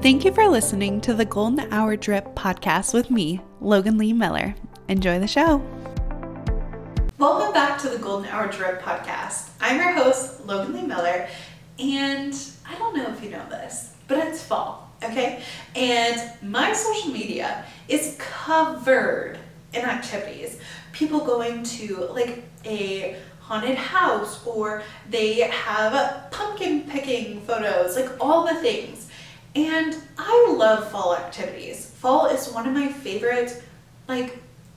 Thank you for listening to the Golden Hour Drip podcast with me, Logan Lee Miller. Enjoy the show. Welcome back to the Golden Hour Drip podcast. I'm your host, Logan Lee Miller, and I don't know if you know this, but it's fall, okay? And my social media is covered in activities. People going to like a haunted house, or they have pumpkin picking photos, like all the things. And I love fall activities. Fall is one of my favorite,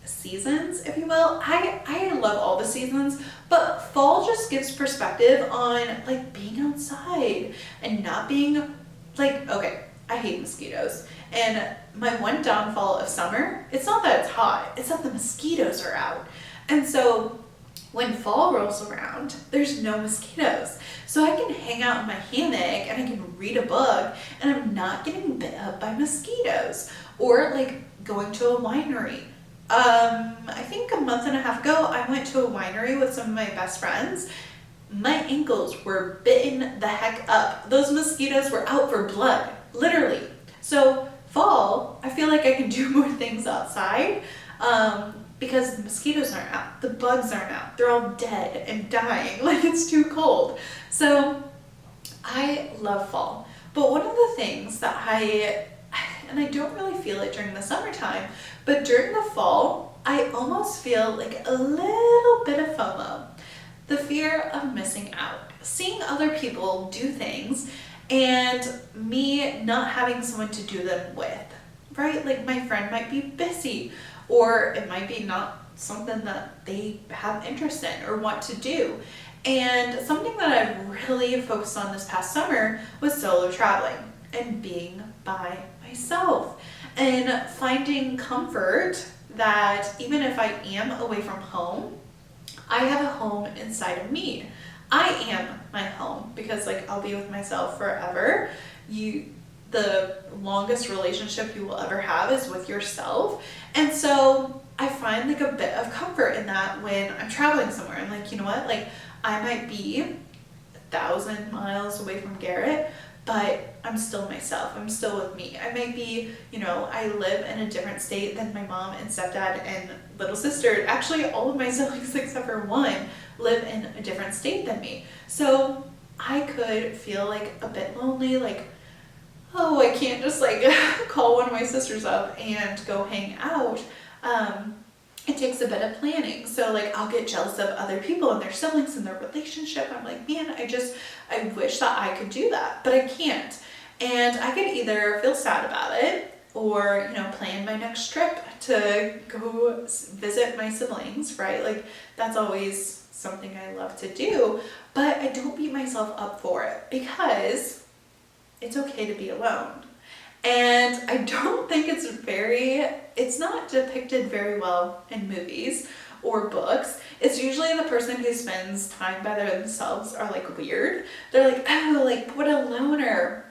seasons, if you will. I love all the seasons, but fall just gives perspective on, being outside and not being, okay, I hate mosquitoes. And my one downfall of summer, it's not that it's hot, it's that the mosquitoes are out. And so when fall rolls around, there's no mosquitoes. So I can hang out in my hammock and I can read a book and I'm not getting bit up by mosquitoes. Or going to a winery. I think a month and a half ago, I went to a winery with some of my best friends. My ankles were bitten the heck up. Those mosquitoes were out for blood, literally. So fall, I feel like I can do more things outside. Because the mosquitoes aren't out, the bugs aren't out, they're all dead and dying, it's too cold. So I love fall. But one of the things that I don't really feel it during the summertime, but during the fall, I almost feel like a little bit of FOMO. The fear of missing out, seeing other people do things and me not having someone to do them with, right? My friend might be busy, or it might be not something that they have interest in or want to do. And something that I've really focused on this past summer was solo traveling and being by myself and finding comfort that even if I am away from home, I have a home inside of me. I am my home because I'll be with myself forever. The longest relationship you will ever have is with yourself. And so I find a bit of comfort in that when I'm traveling somewhere. I'm you know what? I might be 1,000 miles away from Garrett, but I'm still myself. I'm still with me. I might be, I live in a different state than my mom and stepdad and little sister. Actually, all of my siblings except for one live in a different state than me. So I could feel a bit lonely, oh, I can't just call one of my sisters up and go hang out. It takes a bit of planning. So I'll get jealous of other people and their siblings and their relationship. I'm man, I wish that I could do that, but I can't. And I could either feel sad about it or, plan my next trip to go visit my siblings, right? That's always something I love to do, but I don't beat myself up for it because it's okay to be alone. And I don't think it's not depicted very well in movies or books. It's usually the person who spends time by themselves are weird. They're oh, what a loner.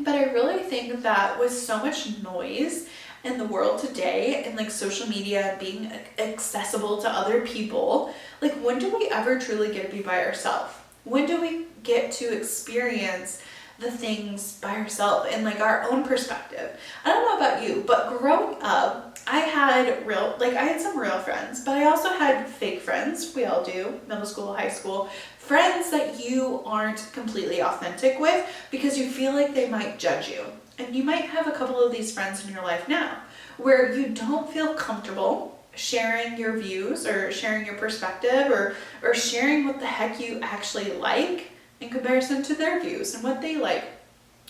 But I really think that with so much noise in the world today and social media being accessible to other people, when do we ever truly get to be by ourselves? When do we get to experience the things by ourselves and our own perspective? I don't know about you, but growing up, I had some real friends, but I also had fake friends. We all do, middle school, high school, friends that you aren't completely authentic with because you feel like they might judge you. And you might have a couple of these friends in your life now where you don't feel comfortable sharing your views or sharing your perspective or sharing what the heck you actually like in comparison to their views and what they like.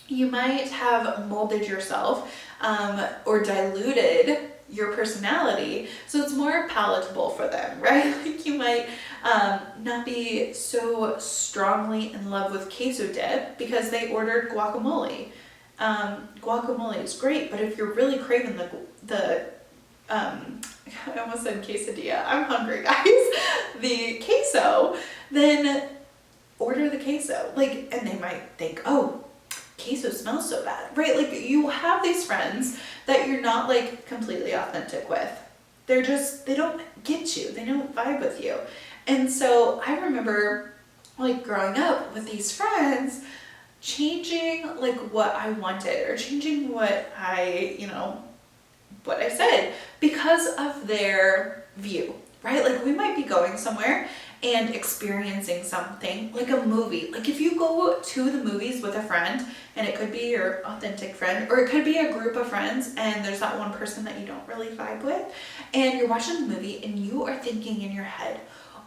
You might have molded yourself or diluted your personality so it's more palatable for them, right? You might not be so strongly in love with queso dip because they ordered guacamole. Guacamole is great, but if you're really craving the I almost said quesadilla. I'm hungry, guys. The queso, then order the queso. And they might think, oh, queso smells so bad, right? You have these friends that you're not completely authentic with. They don't get you. They don't vibe with you. And so I remember growing up with these friends, changing like what I wanted or changing what what I said because of their view, right? Like we might be going somewhere and experiencing something like a movie. Like if you go to the movies with a friend, and it could be your authentic friend, or it could be a group of friends and there's that one person that you don't really vibe with, and you're watching the movie and you are thinking in your head,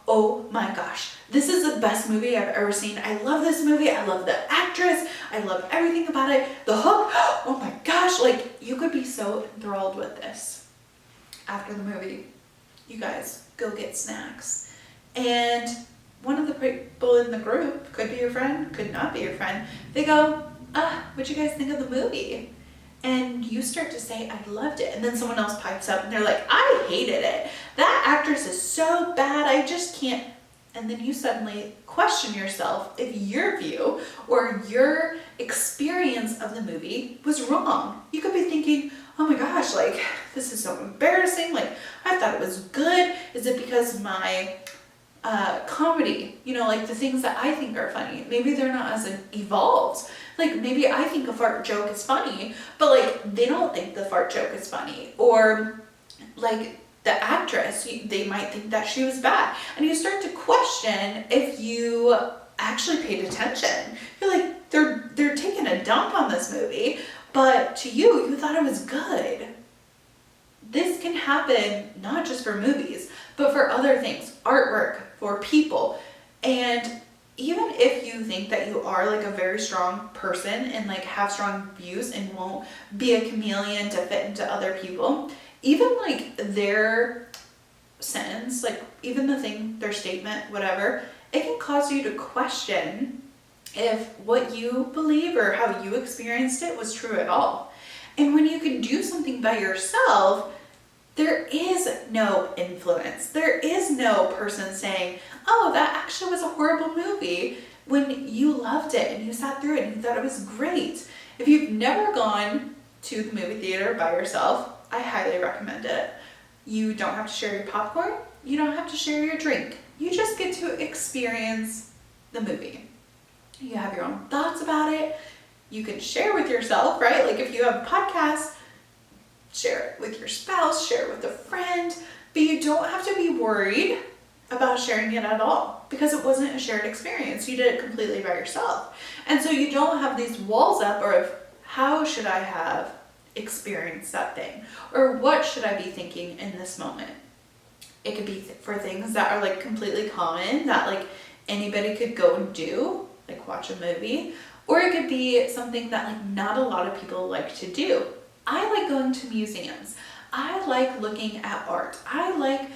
oh my gosh, this is the best movie I've ever seen. I love this movie. I love the actress. I love everything about it. The hook, oh my gosh, like you could be so enthralled with this. After the movie, you guys go get snacks. And one of the people in the group, could be your friend, could not be your friend, they go, what'd you guys think of the movie? And you start to say, I loved it. And then someone else pipes up and they're like, I hated it. That actress is so bad, I just can't. And then you suddenly question yourself if your view or your experience of the movie was wrong. You could be thinking, oh my gosh, like this is so embarrassing. Like I thought it was good. Is it because my comedy, like the things that I think are funny, maybe they're not as evolved. Like maybe I think a fart joke is funny, but like they don't think the fart joke is funny. Or like the actress, they might think that she was bad. And you start to question if you actually paid attention. You're like, they're taking a dump on this movie, but to you thought it was good. This can happen not just for movies, but for other things, artwork, for people. And even if you think that you are like a very strong person and like have strong views and won't be a chameleon to fit into other people, even like their sentence, like even the thing, their statement, whatever, it can cause you to question if what you believe or how you experienced it was true at all. And when you can do something by yourself, there is no influence. There is no person saying, oh, that actually was a horrible movie, when you loved it and you sat through it and you thought it was great. If you've never gone to the movie theater by yourself, I highly recommend it. You don't have to share your popcorn. You don't have to share your drink. You just get to experience the movie. You have your own thoughts about it. You can share with yourself, right? Like if you have a podcast, share it with your spouse, share it with a friend, but you don't have to be worried about sharing it at all because it wasn't a shared experience. You did it completely by yourself. And so you don't have these walls up or of how should I have experienced that thing? Or what should I be thinking in this moment? It could be for things that are like completely common that like anybody could go and do, like watch a movie, or it could be something that like not a lot of people like to do. I like going to museums. I like looking at art. I like,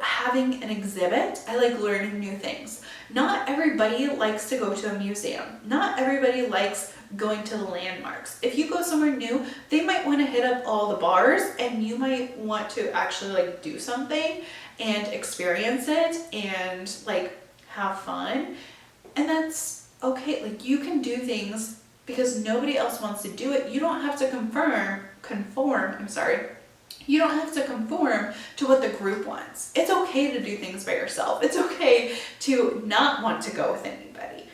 having an exhibit. I like learning new things. Not everybody likes to go to a museum. Not everybody likes going to the landmarks. If you go somewhere new, they might want to hit up all the bars and you might want to actually like do something and experience it and like have fun. And that's okay. Like you can do things because nobody else wants to do it. You don't have to You don't have to conform to what the group wants. It's okay to do things by yourself. It's okay to not want to go with anybody.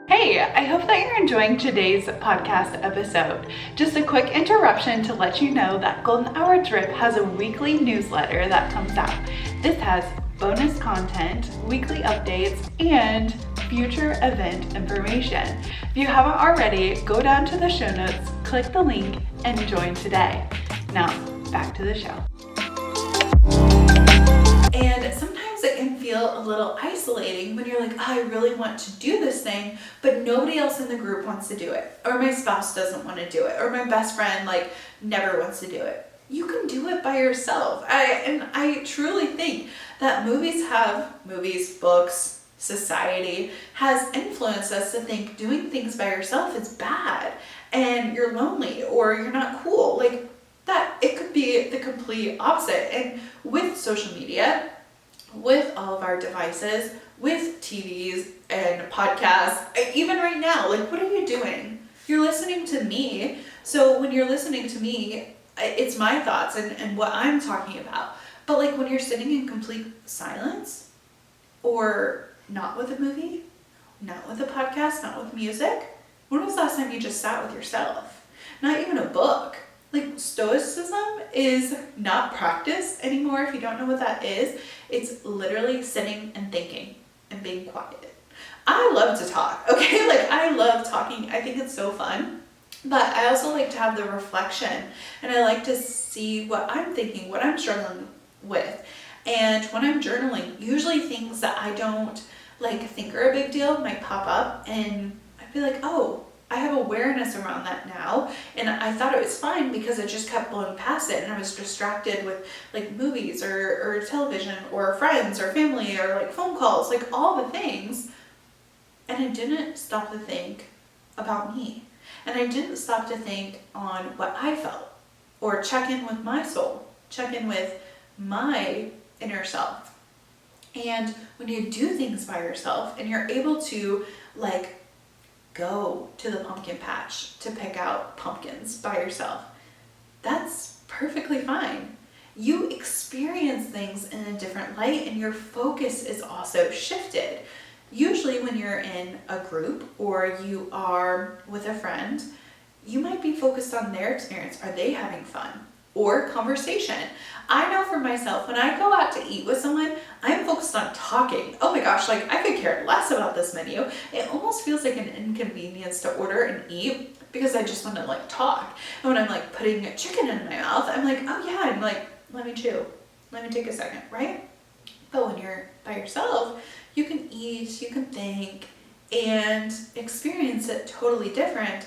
Hey, I hope that you're enjoying today's podcast episode. Just a quick interruption to let you know that Golden Hour Drip has a weekly newsletter that comes out. This has bonus content, weekly updates, and future event information. If you haven't already, go down to the show notes, click the link, and join today. Now, back to the show. And sometimes it can feel a little isolating when you're like, I really want to do this thing, but nobody else in the group wants to do it. Or my spouse doesn't want to do it. Or my best friend never wants to do it. You can do it by yourself. I truly think that movies, books, society has influenced us to think doing things by yourself is bad and you're lonely or you're not cool. Like that, it could be the complete opposite. And with social media, with all of our devices, with TVs and podcasts, even right now, like what are you doing? You're listening to me. So when you're listening to me, it's my thoughts and what I'm talking about. But like when you're sitting in complete silence or not with a movie, not with a podcast, not with music. When was the last time you just sat with yourself? Not even a book. Like, stoicism is not practice anymore. If you don't know what that is, it's literally sitting and thinking and being quiet. I love to talk, okay? Like, I love talking. I think it's so fun. But I also like to have the reflection, and I like to see what I'm thinking, what I'm struggling with. And when I'm journaling, usually things that I don't like think are a big deal might pop up, and I'd be like, oh, I have awareness around that now. And I thought it was fine because I just kept blowing past it, and I was distracted with like movies or television or friends or family or like phone calls, like all the things. And I didn't stop to think about me. And I didn't stop to think on what I felt, or check in with my soul, check in with my inner self. And when you do things by yourself and you're able to like go to the pumpkin patch to pick out pumpkins by yourself, that's perfectly fine. You experience things in a different light, and your focus is also shifted. Usually when you're in a group or you are with a friend, you might be focused on their experience. Are they having fun? Or conversation. I know for myself, when I go out to eat with someone, I'm focused on talking. Oh my gosh, like I could care less about this menu. It almost feels like an inconvenience to order and eat because I just want to like talk. And when I'm like putting a chicken in my mouth, I'm like, oh yeah, I'm like, let me chew. Let me take a second, right? But when you're by yourself, you can eat, you can think, and experience it totally different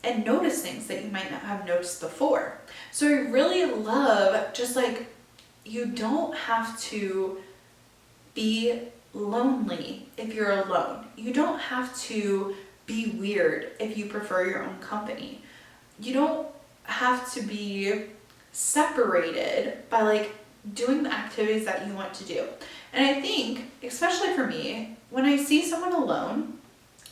and notice things that you might not have noticed before. So I really love just like, you don't have to be lonely if you're alone. You don't have to be weird if you prefer your own company. You don't have to be separated by like doing the activities that you want to do. And I think, especially for me, when I see someone alone,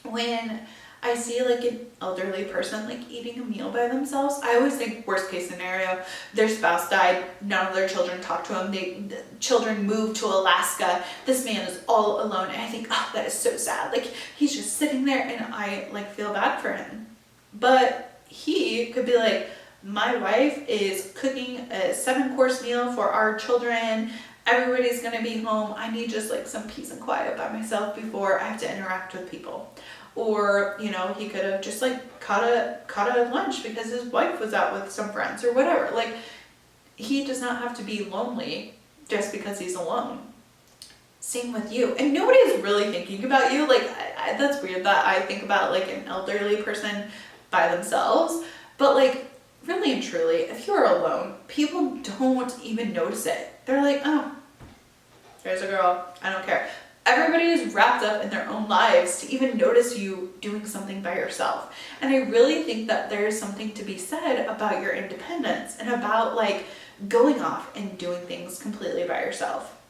when I see like an elderly person like eating a meal by themselves, I always think worst case scenario, their spouse died, none of their children talk to him, the children moved to Alaska, this man is all alone, and I think, oh, that is so sad. Like, he's just sitting there, and I like feel bad for him. But he could be like, my wife is cooking a 7-course meal for our children, everybody's gonna be home, I need just like some peace and quiet by myself before I have to interact with people. Or, you know, he could have just like caught a lunch because his wife was out with some friends or whatever. Like, he does not have to be lonely just because he's alone. Same with you. And nobody is really thinking about you. Like, that's weird that I think about like an elderly person by themselves. But like, really and truly, if you're alone, people don't even notice it. They're like, oh, there's a girl, I don't care. Everybody is wrapped up in their own lives to even notice you doing something by yourself. And I really think that there's something to be said about your independence and about like going off and doing things completely by yourself.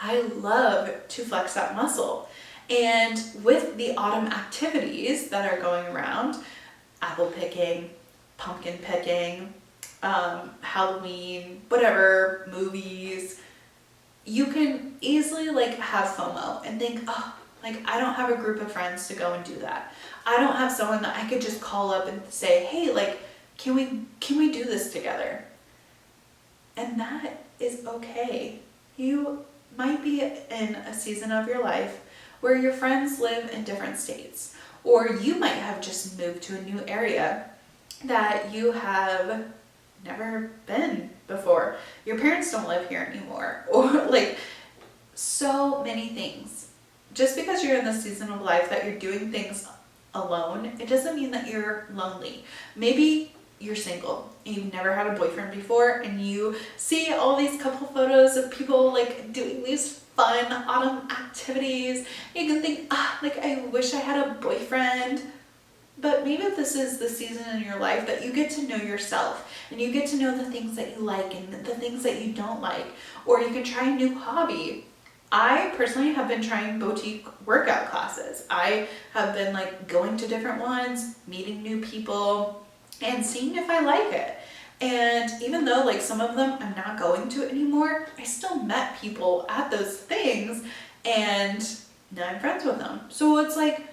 I love to flex that muscle. And with the autumn activities that are going around, apple picking, pumpkin picking, Halloween, whatever, movies, you can easily like have FOMO and think, oh, like I don't have a group of friends to go and do that. I don't have someone that I could just call up and say, hey, like, can we do this together? And that is okay. You might be in a season of your life where your friends live in different states, or you might have just moved to a new area that you have never been before. Your parents don't live here anymore, or like so many things. Just because you're in this season of life that you're doing things alone, it doesn't mean that you're lonely. Maybe you're single and you've never had a boyfriend before, and you see all these couple photos of people like doing these fun autumn activities. You can think, like I wish I had a boyfriend. But maybe this is the season in your life that you get to know yourself, and you get to know the things that you like and the things that you don't like, or you can try a new hobby. I personally have been trying boutique workout classes. I have been like going to different ones, meeting new people, and seeing if I like it. And even though like some of them I'm not going to anymore, I still met people at those things, and now I'm friends with them. So it's like,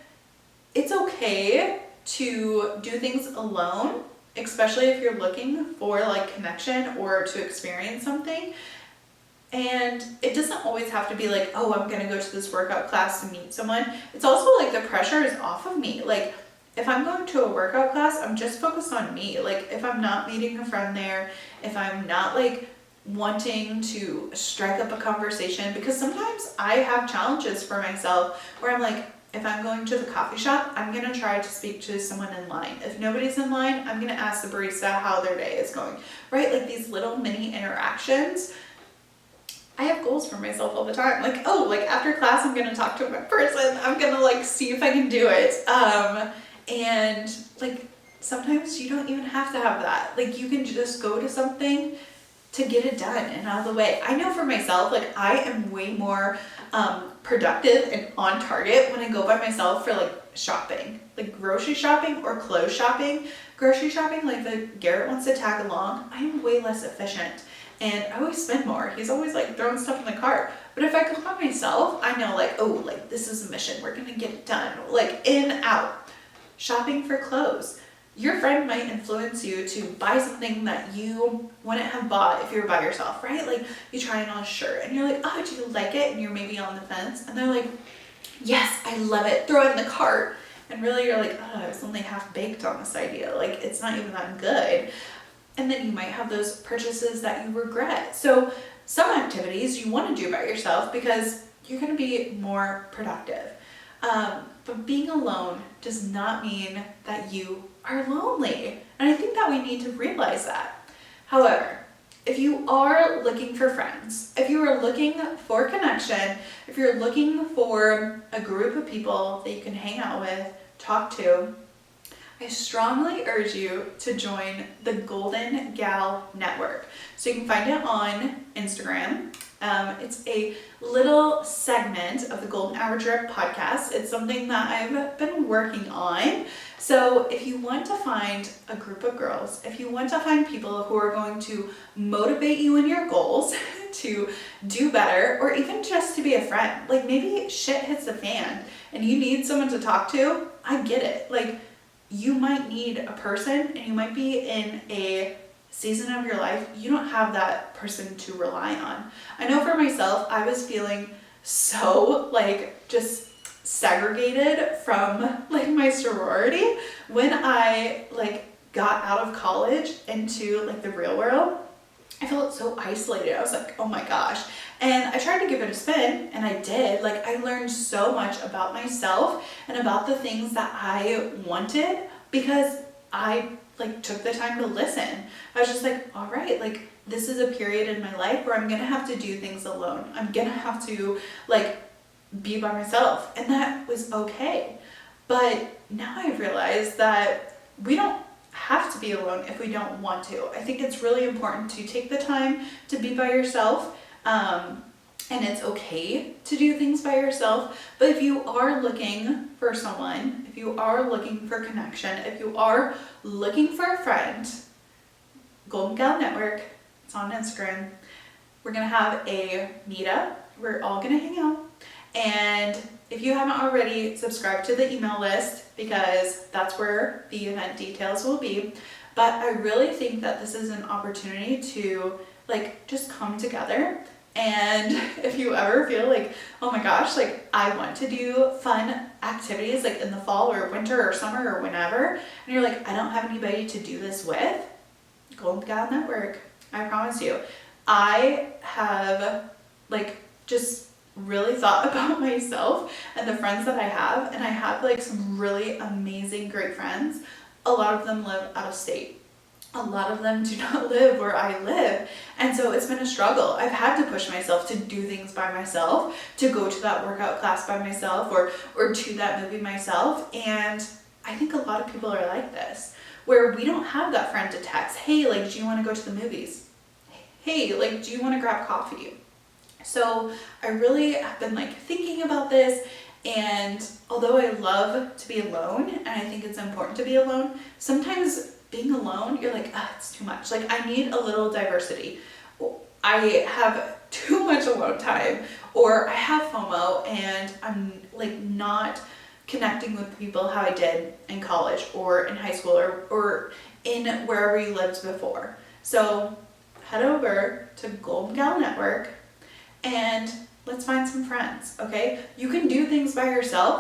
it's okay to do things alone, especially if you're looking for like connection or to experience something. And it doesn't always have to be like, oh, I'm gonna go to this workout class to meet someone. It's also like the pressure is off of me. Like if I'm going to a workout class, I'm just focused on me. Like if I'm not meeting a friend there, if I'm not like wanting to strike up a conversation, because sometimes I have challenges for myself where I'm like, if I'm going to the coffee shop, I'm gonna try to speak to someone in line. If nobody's in line, I'm gonna ask the barista how their day is going, right? Like these little mini interactions. I have goals for myself all the time. Like, oh, like after class, I'm gonna talk to a person. I'm gonna like see if I can do it. And like sometimes you don't even have to have that. Like you can just go to something to get it done and out of the way. I know for myself, like I am way more productive and on target when I go by myself for like shopping, like grocery shopping or clothes shopping. Grocery shopping, like the Garrett wants to tag along, I am way less efficient. And I always spend more. He's always like throwing stuff in the cart. But if I go by myself, I know like, oh, like this is a mission. We're gonna get it done. Like in, out. Shopping for clothes. Your friend might influence you to buy something that you wouldn't have bought if you were by yourself, right? Like you try on a shirt and you're like, oh, do you like it? And you're maybe on the fence. And they're like, yes, I love it. Throw it in the cart. And really you're like, oh, I was only half baked on this idea. Like it's not even that good. And then you might have those purchases that you regret. So some activities you want to do by yourself because you're going to be more productive. But being alone does not mean that you are lonely. And I think that we need to realize that. However, if you are looking for friends, if you are looking for connection, if you're looking for a group of people that you can hang out with, talk to, I strongly urge you to join the Golden Gal Network. So you can find it on Instagram. It's a little segment of the Golden Hour Drip podcast. It's something that I've been working on. So if you want to find a group of girls, if you want to find people who are going to motivate you in your goals to do better, or even just to be a friend, like maybe shit hits the fan and you need someone to talk to, I get it. Like you might need a person and you might be in a season of your life you don't have that person to rely on. I know for myself, I was feeling so like just segregated from like my sorority when I like got out of college into like the real world. I felt so isolated. I was like, oh my gosh. And I tried to give it a spin, and I did. Like I learned so much about myself and about the things that I wanted because I like took the time to listen. I was just like, all right, like this is a period in my life where I'm gonna have to do things alone. I'm gonna have to like be by myself, and that was okay. But now I realize that we don't have to be alone if we don't want to. I think it's really important to take the time to be by yourself, and it's okay to do things by yourself. But if you are looking for someone, if you are looking for connection, if you are looking for a friend, Golden Gal Network, it's on Instagram. We're gonna have a meetup. We're all gonna hang out. And if you haven't already, subscribe to the email list because that's where the event details will be. But I really think that this is an opportunity to like just come together. And if you ever feel like, oh my gosh, like I want to do fun activities like in the fall or winter or summer or whenever, and you're like, I don't have anybody to do this with, Golden Gal Network, I promise you. I have like just really thought about myself and the friends that I have, and I have like some really amazing, great friends. A lot of them live out of state. A lot of them do not live where I live. And so it's been a struggle. I've had to push myself to do things by myself, to go to that workout class by myself or to that movie myself. And I think a lot of people are like this, where we don't have that friend to text, hey, like, do you want to go to the movies? Hey, like, do you want to grab coffee? So I really have been like thinking about this, and although I love to be alone and I think it's important to be alone, sometimes being alone, you're like, it's too much. Like I need a little diversity. I have too much alone time, or I have FOMO and I'm like not connecting with people how I did in college or in high school or in wherever you lived before. So head over to Golden Gal Network and let's find some friends, okay? You can do things by yourself,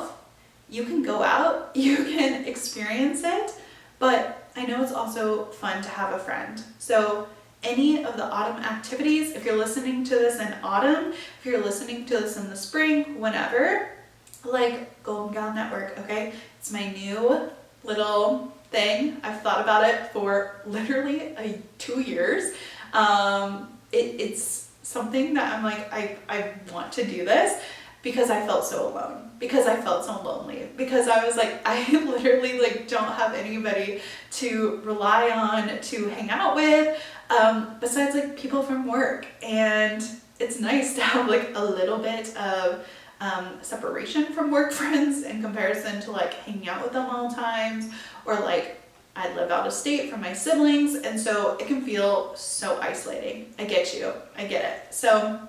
you can go out, you can experience it, but I know it's also fun to have a friend. So any of the autumn activities, if you're listening to this in autumn, if you're listening to this in the spring, whenever, like Golden Gal Network, okay? It's my new little thing. I've thought about it for literally 2 years. It's something that I'm like, I want to do this because I felt so alone, because I felt so lonely, because I was like, I literally like don't have anybody to rely on, to hang out with, besides like people from work. And it's nice to have like a little bit of separation from work friends in comparison to like hanging out with them all the times, or like I live out of state from my siblings, and so it can feel so isolating. I get you, I get it. So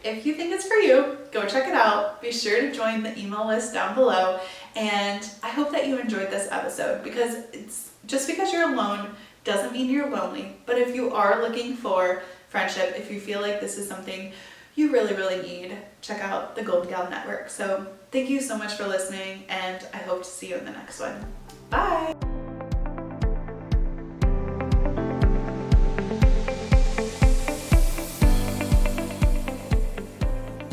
if you think it's for you, go check it out. Be sure to join the email list down below, and I hope that you enjoyed this episode, because it's just because you're alone doesn't mean you're lonely. But if you are looking for friendship, if you feel like this is something you really, really need, check out the Golden Gal Network. So thank you so much for listening, and I hope to see you in the next one. Bye!